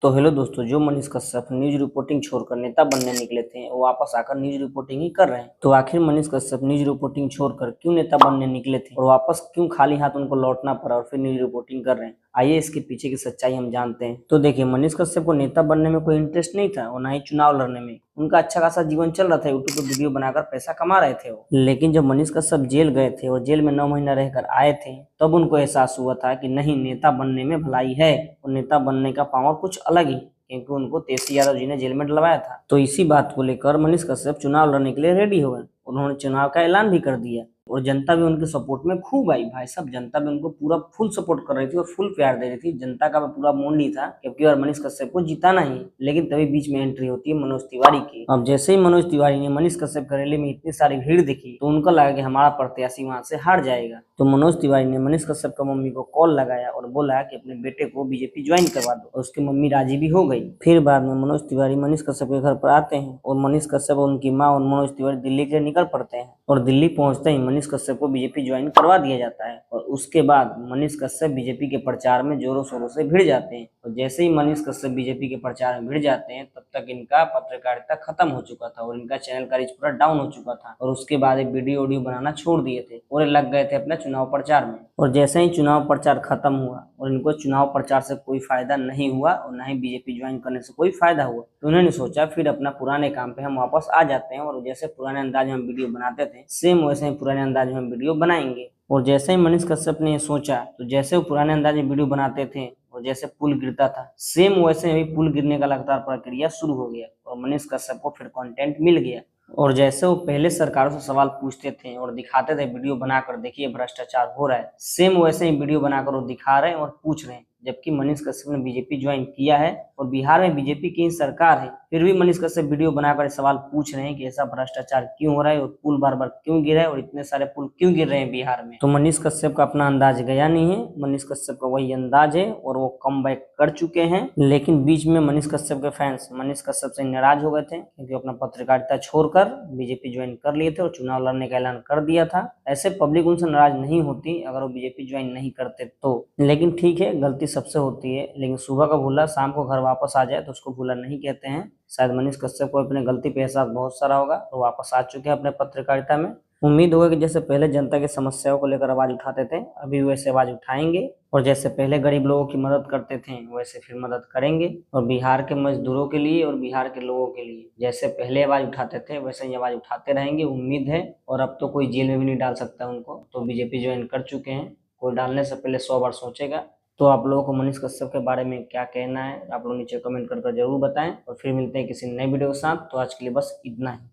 तो हेलो दोस्तों, जो मनीष कश्यप न्यूज रिपोर्टिंग छोड़कर नेता बनने निकले थे वो वापस आकर न्यूज रिपोर्टिंग ही कर रहे हैं। तो आखिर मनीष कश्यप न्यूज रिपोर्टिंग छोड़कर क्यों नेता बनने निकले थे और वापस क्यों खाली हाथ उनको लौटना पड़ा और फिर न्यूज रिपोर्टिंग कर रहे हैं, आइए इसके पीछे की सच्चाई हम जानते हैं। तो देखिए, मनीष कश्यप को नेता बनने में कोई इंटरेस्ट नहीं था और ना ही चुनाव लड़ने में। उनका अच्छा खासा जीवन चल रहा था, यूट्यूब पर वीडियो बनाकर पैसा कमा रहे थे वो। लेकिन जब मनीष कश्यप जेल गए थे और जेल में 9 महीना रहकर आए थे, तब उनको एहसास हुआ था कि नहीं, नेता बनने में भलाई है और नेता बनने का पावर कुछ अलग ही, क्योंकि उनको तेजस्वी यादव जी ने जेल में डलवाया था। तो इसी बात को लेकर मनीष कश्यप चुनाव लड़ने के लिए रेडी हो गए। उन्होंने चुनाव का ऐलान भी कर दिया और जनता भी उनके सपोर्ट में खूब आई। भाई साहब, जनता भी उनको पूरा फुल सपोर्ट कर रही थी और फुल प्यार दे रही थी। जनता का पूरा मूड ही था कि अब की बार मनीष कश्यप को जिताना ही। लेकिन तभी बीच में एंट्री होती है मनोज तिवारी की। अब जैसे ही मनोज तिवारी ने मनीष कश्यप के रैली में इतनी सारी भीड़ दिखी तो उनको लगा कि हमारा प्रत्याशी वहां से हार जाएगा। तो मनोज तिवारी ने मनीष कश्यप का मम्मी को कॉल लगाया और बोला कि अपने बेटे को बीजेपी ज्वाइन करवा दो, और उसकी मम्मी राजी भी हो गई। फिर बाद में मनोज तिवारी मनीष कश्यप के घर पर आते हैं और मनीष कश्यप और उनकी माँ और मनोज तिवारी दिल्ली के लिए निकल पड़ते हैं। और दिल्ली पहुंचते ही मनीष कश्यप को बीजेपी ज्वाइन करवा दिया जाता है और उसके बाद मनीष कश्यप बीजेपी के प्रचार में जोरों शोरों से भिड़ जाते हैं। और जैसे ही मनीष कश्यप बीजेपी के प्रचार में भिड़ जाते हैं, तब तक इनका पत्रकारिता खत्म हो चुका था और इनका चैनल का रीच पूरा डाउन हो चुका था। और उसके बाद एक वीडियो ऑडियो बनाना छोड़ दिए थे और लग गए थे अपने चुनाव प्रचार में। और जैसे ही चुनाव प्रचार खत्म हुआ और इनको चुनाव प्रचार से कोई फायदा नहीं हुआ और ना ही बीजेपी ज्वाइन करने से कोई फायदा हुआ, तो उन्होंने सोचा फिर अपना पुराने काम पे हम वापस आ जाते हैं और जैसे पुराने अंदाज में हम वीडियो बनाते थे सेम वैसे ही पुराने अंदाज में हम वीडियो बनाएंगे। और जैसे ही मनीष कश्यप ने ये सोचा, तो जैसे वो पुराने अंदाज में वीडियो बनाते थे और जैसे पुल गिरता था, सेम वैसे ही पुल गिरने का लगातार प्रक्रिया शुरू हो गया और मनीष कश्यप को फिर कंटेंट मिल गया। और जैसे वो पहले सरकारों से सवाल पूछते थे और दिखाते थे वीडियो बनाकर, देखिए भ्रष्टाचार हो रहा है, सेम वैसे ही वीडियो बनाकर वो दिखा रहे हैं और पूछ रहे हैं। जबकि मनीष कश्यप ने बीजेपी ज्वाइन किया है और बिहार में बीजेपी की सरकार है, फिर भी मनीष कश्यप वीडियो बनाकर सवाल पूछ रहे हैं कि ऐसा भ्रष्टाचार क्यों हो रहा है और पुल बार बार क्यों गिर रहा है और इतने सारे पुल क्यों गिर रहे हैं बिहार में। तो मनीष कश्यप का अपना अंदाज गया नहीं है, मनीष कश्यप का वही अंदाज है और वो कम बैक कर चुके हैं। लेकिन बीच में मनीष कश्यप के फैंस मनीष कश्यप से नाराज हो गए थे, क्योंकि अपना पत्रकारिता छोड़कर बीजेपी ज्वाइन कर लिए थे और चुनाव लड़ने का ऐलान कर दिया था। ऐसे पब्लिक उनसे नाराज नहीं होती अगर वो बीजेपी ज्वाइन नहीं करते तो। लेकिन ठीक है, गलती सबसे होती है, लेकिन सुबह का भूला शाम को घर वापस आ जाए तो उसको भूला नहीं कहते हैं। शायद मनीष कश्यप को अपने गलती पे एहसास बहुत सारा होगा, तो वापस आ चुके हैं अपने पत्रकारिता में। उम्मीद होगा कि जैसे पहले जनता की समस्याओं को लेकर आवाज उठाते थे, अभी वैसे आवाज उठाएंगे और जैसे पहले गरीब लोगों की मदद करते थे वैसे फिर मदद करेंगे। और बिहार के मजदूरों के लिए और बिहार के लोगों के लिए जैसे पहले आवाज उठाते थे वैसे ही आवाज उठाते रहेंगे, उम्मीद है। और अब तो कोई जेल में भी नहीं डाल सकता उनको, तो बीजेपी ज्वाइन कर चुके हैं। कोई डालने से पहले 100 बार सोचेगा। तो आप लोगों को मनीष कश्यप के बारे में क्या कहना है, आप लोग नीचे कमेंट कर जरूर बताएं और फिर मिलते हैं किसी नए वीडियो के साथ। तो आज के लिए बस इतना ही।